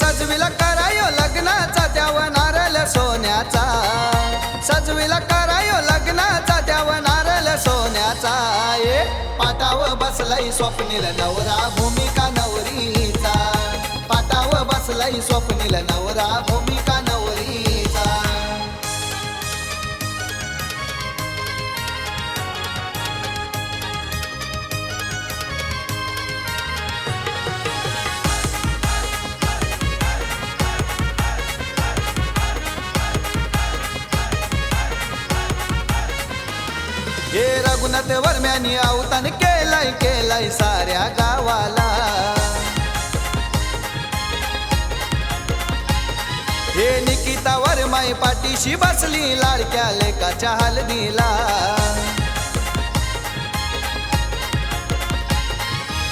सजविला करायो लग्नाचा द्यावा नारळ सोन्याचा, सजविला करायो लग्नाचा द्यावा नारळ सोन्याचा. पाटाव बसलाई स्वप्नील नवरा भूमिका नवरीचा, पाटाव बसलाई स्वप्नील नवरा भूमिका नवरीचा. हे रघुनाथ वर्म्यानी अवतान केलाय केलाय साऱ्या गावाला. हे निकिता वर्माई पाठीशी बसली लाडक्या लेकाच्या हलदीला.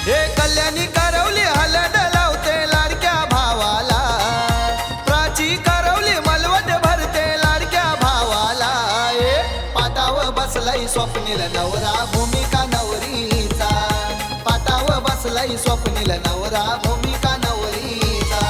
हे कल्याणी करवली हलद लावते लाडक्या भावाला, प्राची करवली मलवट भरते लाडक्या भावाला. पाटाव बसलाई स्वप्नील नवरा भूमिका नवरीचा, पाटाव बसलाई स्वप्नील नवरा भूमिका नवरीचा.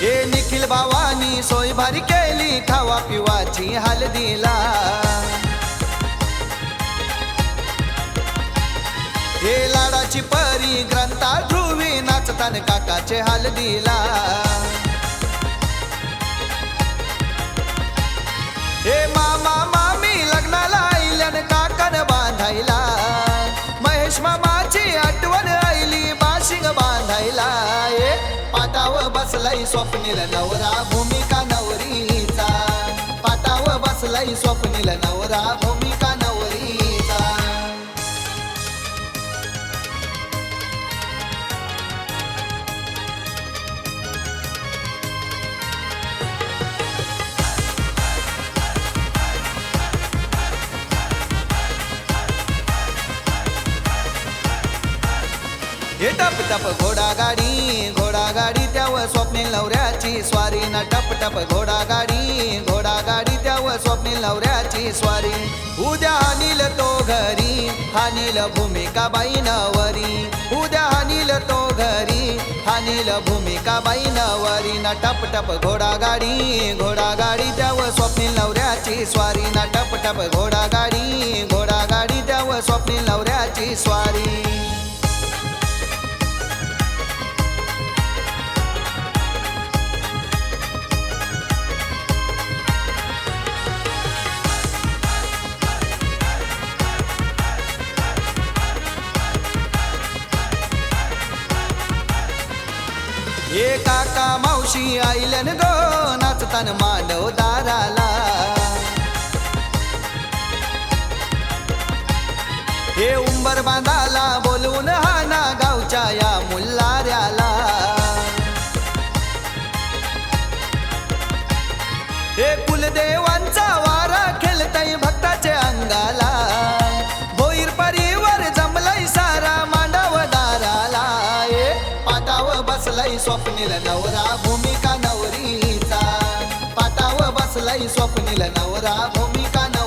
हे निखिल भावानी सोय भारी केली खावा पिवाची हलदीला. हे लाडाची परी ग्रंथा ध्रुवी नाचतान काकाचे हलदीला. हे मामा मामी लग्नाला आईल्यान काकान बांधायला, महेश मामाची आठवण आईली बाशिंग बांधायला. पाटाव बसलाई स्वप्नील नवरा भूमिका नवरीचा, पाटाव बसलाई स्वप्नील नवरा भूमिका नवरीचा. हे टप टप घोडागाडी घोडागाडी त्यावर स्वप्नील नवऱ्याची स्वारी ना, टप टप घोडागाडी त्यावर स्वप्नील नवऱ्याची स्वारी. उद्या हानील तो घरी हानील भूमिका बाई नवरी, उद्या हानील तो घरी हानील भूमिका बाई नवरी ना. टप टप घोडागाडी त्यावर स्वप्नील नवऱ्याची स्वारी ना, टप टप घोडागाडी त्यावर स्वप्नील नवऱ्याची स्वारी. हे काका मावशी आईलन गो नाचतान मांडव दाराला. हे उंबर बांधाला बोलवून हाना गावच्या या मुल्लाऱ्याला. हे कुलदेवांचा वारा खेळतय भक्ताचे अंगाला, भोईर परिवार जमलाय सारा मांडव दाराला. पाटाव बसलाई स्वप्नील नवरा भूमिका नवरीचा, पाटाव बसलाई स्वप्नील नवरा भूमिका नवरीचा.